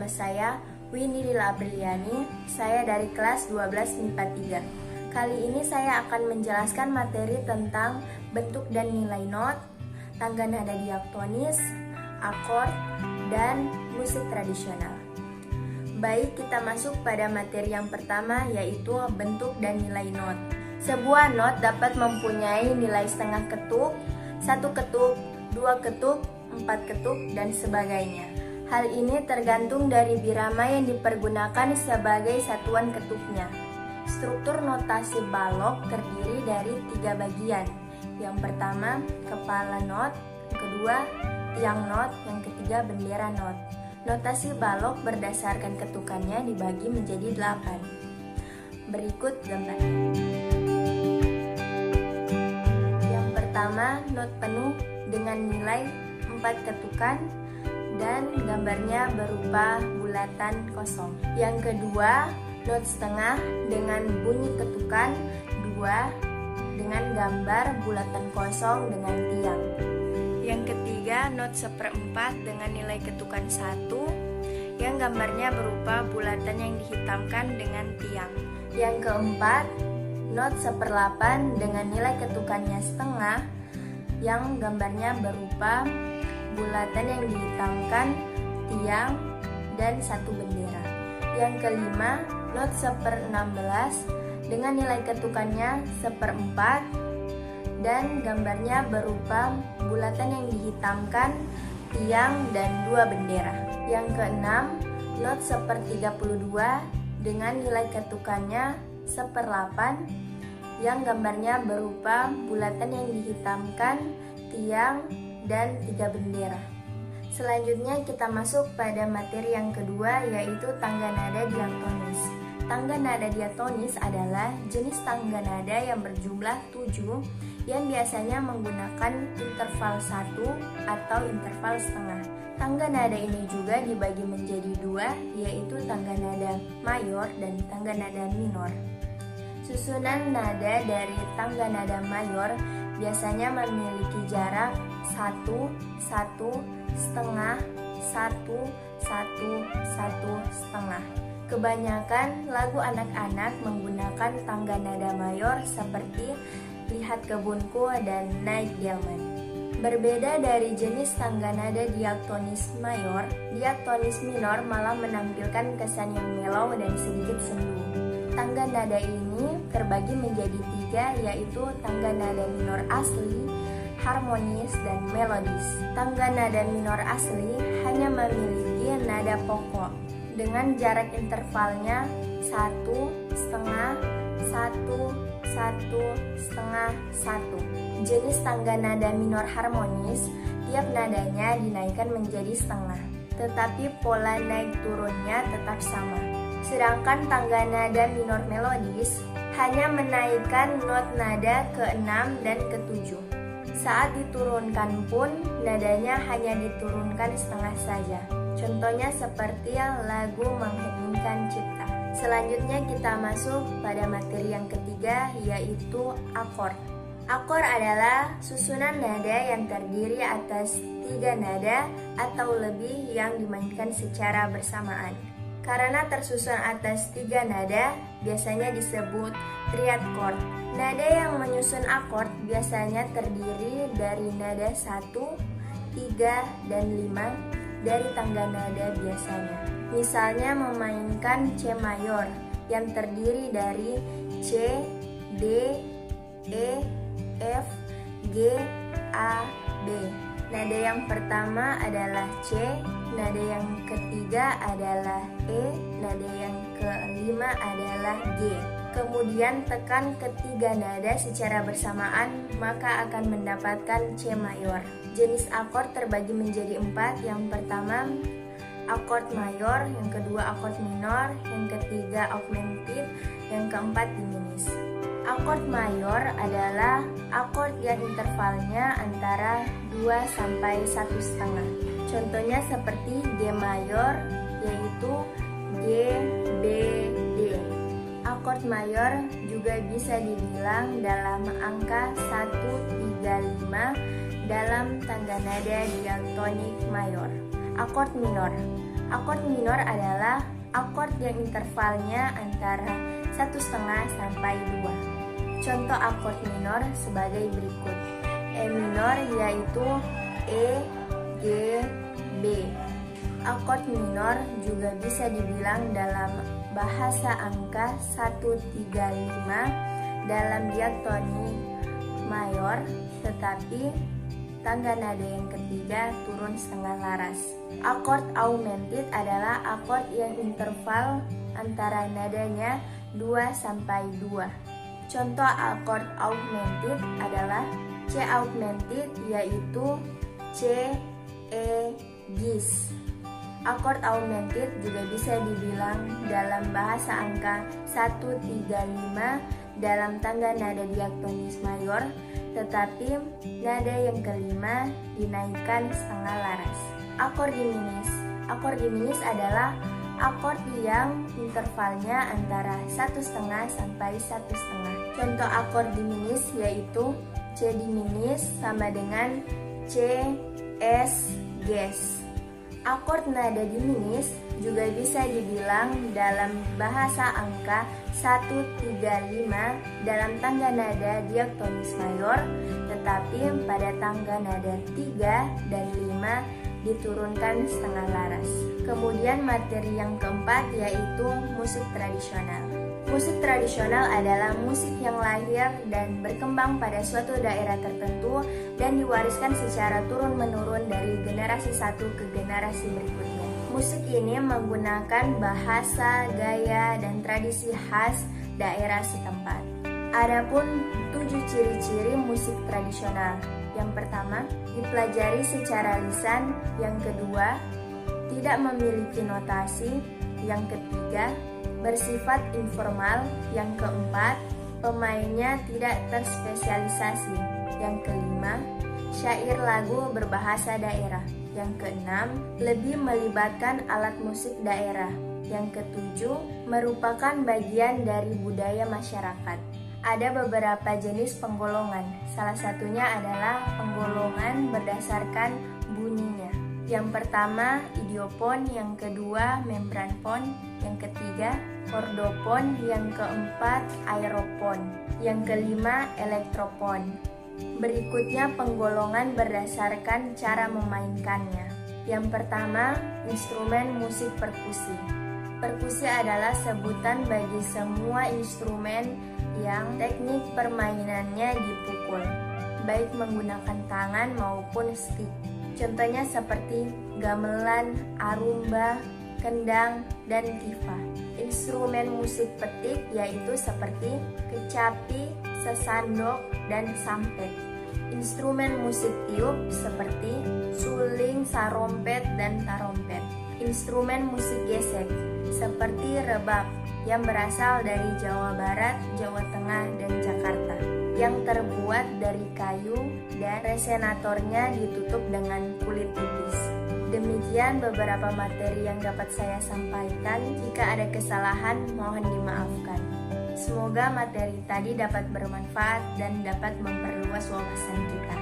nama saya Windy Lila Apriliani, saya dari kelas 12 MIPA 3. Kali ini saya akan menjelaskan materi tentang bentuk dan nilai not, tangga nada diaktonis, akord, dan musik tradisional. Baik, kita masuk pada materi yang pertama, yaitu bentuk dan nilai not. Sebuah not dapat mempunyai nilai setengah ketuk, 1 ketuk, 2 ketuk, 4 ketuk, dan sebagainya. Hal ini tergantung dari birama yang dipergunakan sebagai satuan ketuknya. Struktur notasi balok terdiri dari 3 bagian. Yang pertama, kepala not, yang kedua, tiang not, yang ketiga, bendera not. Notasi balok berdasarkan ketukannya dibagi menjadi 8. Berikut gambarnya. Yang pertama, not penuh dengan nilai 4 ketukan dan gambarnya berupa bulatan kosong. Yang kedua, not setengah dengan bunyi ketukan 2 dengan gambar bulatan kosong dengan tiang. Yang ketiga, not 1/4 dengan nilai ketukan 1 yang gambarnya berupa bulatan yang dihitamkan dengan tiang. Yang keempat, not 1/8 dengan nilai ketukannya setengah yang gambarnya berupa bulatan yang dihitamkan, tiang, dan 1 bendera. Yang kelima, not 1/16 dengan nilai ketukannya 1/4 dan gambarnya berupa bulatan yang dihitamkan, tiang, dan 2 bendera. Yang keenam, not 1/32 dengan nilai ketukannya 1/8 yang gambarnya berupa bulatan yang dihitamkan, tiang, dan 3 bendera. Selanjutnya kita masuk pada materi yang kedua, yaitu tangga nada diaktonis. Tangga nada diaktonis adalah jenis tangga nada yang berjumlah 7 yang biasanya menggunakan interval 1 atau interval setengah. Tangga nada ini juga dibagi menjadi 2, yaitu tangga nada mayor dan tangga nada minor. Susunan nada dari tangga nada mayor biasanya memiliki jarak 1, 1, setengah, 1, 1, 1, setengah. Kebanyakan lagu anak-anak menggunakan tangga nada mayor seperti Lihat Kebunku dan Naik Delman. Berbeda dari jenis tangga nada diaktonis mayor, diaktonis minor malah menampilkan kesan yang mellow dan sedikit sendu. Tangga nada ini terbagi menjadi 3, yaitu tangga nada minor asli, harmonis, dan melodis. Tangga nada minor asli hanya memiliki nada pokok dengan jarak intervalnya 1, setengah, 1, 1, setengah, 1. Jenis tangga nada minor harmonis, tiap nadanya dinaikkan menjadi setengah, tetapi pola naik turunnya tetap sama. Sedangkan tangga nada minor melodis hanya menaikkan not nada ke-6 dan ke-7. Saat diturunkan pun, nadanya hanya diturunkan setengah saja. Contohnya seperti lagu Mengheningkan Cipta. Selanjutnya kita masuk pada materi yang ketiga, yaitu akord. Akord adalah susunan nada yang terdiri atas 3 nada atau lebih yang dimainkan secara bersamaan. Karena tersusun atas 3 nada, biasanya disebut triad chord. Nada yang menyusun akord biasanya terdiri dari nada 1, 3, dan 5 dari tangga nada biasanya. Misalnya memainkan C mayor yang terdiri dari C, D, E, F, G, A, B. Nada yang pertama adalah C, nada yang ketiga adalah E, nada yang kelima adalah G. Kemudian tekan ketiga nada secara bersamaan, maka akan mendapatkan C mayor. Jenis akord terbagi menjadi 4. Yang pertama, akord mayor, yang kedua akord minor, yang ketiga augmented, yang keempat diminis. Akord mayor adalah akord yang intervalnya antara 2 sampai 1,5. Contohnya seperti G mayor, yaitu G, B, D. Akord mayor juga bisa dibilang dalam angka 135 dalam tangga nada diatonik mayor. Akord minor. Akord minor adalah akord yang intervalnya antara 1/2 sampai 2. Contoh akord minor sebagai berikut. E minor yaitu E, G, B. Akord minor juga bisa dibilang dalam bahasa angka 135 dalam diatonik mayor, tetapi tangga nada yang ketiga turun setengah laras. Akord augmented adalah akord yang interval antara nadanya 2 sampai 2. Contoh akord augmented adalah C augmented yaitu C, E, Gis. Akord augmented juga bisa dibilang dalam bahasa angka 135 dalam tangga nada diatonis mayor, tetapi nada yang kelima dinaikkan setengah laras. Akord diminis. Akord diminis adalah akord yang intervalnya antara 1/2 sampai 1/2. Contoh akord diminis yaitu C diminis sama dengan C, S, Ges. Akord nada diminis juga bisa dibilang dalam bahasa angka 135 dalam tangga nada diatonis mayor, tetapi pada tangga nada 3 dan 5 diturunkan setengah laras. Kemudian materi yang keempat yaitu musik tradisional. Musik tradisional adalah musik yang lahir dan berkembang pada suatu daerah tertentu dan diwariskan secara turun-menurun dari generasi satu ke generasi berikutnya. Musik ini menggunakan bahasa, gaya, dan tradisi khas daerah setempat. Adapun 7 ciri-ciri musik tradisional. Yang pertama, dipelajari secara lisan. Yang kedua, tidak memiliki notasi. Yang ketiga, bersifat informal. Yang keempat, pemainnya tidak terspesialisasi. Yang kelima, syair lagu berbahasa daerah. Yang keenam, lebih melibatkan alat musik daerah. Yang ketujuh, merupakan bagian dari budaya masyarakat. Ada beberapa jenis penggolongan, salah satunya adalah penggolongan berdasarkan bunyinya. Yang pertama, idiopon, yang kedua, membranpon, yang ketiga, kordopon, yang keempat, aeropon, yang kelima, elektropon. Berikutnya penggolongan berdasarkan cara memainkannya. Yang pertama, instrumen musik perkusi. Perkusi adalah sebutan bagi semua instrumen yang teknik permainannya dipukul, baik menggunakan tangan maupun stick. Contohnya seperti gamelan, arumba, kendang, dan tifa. Instrumen musik petik yaitu seperti kecapi, sesandok, dan sampet. Instrumen musik tiup seperti suling, sarompet, dan tarompet. Instrumen musik gesek seperti rebab yang berasal dari Jawa Barat, Jawa Tengah, dan Jakarta, yang terbuat dari kayu dan resonatornya ditutup dengan kulit tipis. Demikian beberapa materi yang dapat saya sampaikan. Jika ada kesalahan, mohon dimaafkan. Semoga materi tadi dapat bermanfaat dan dapat memperluas wawasan kita.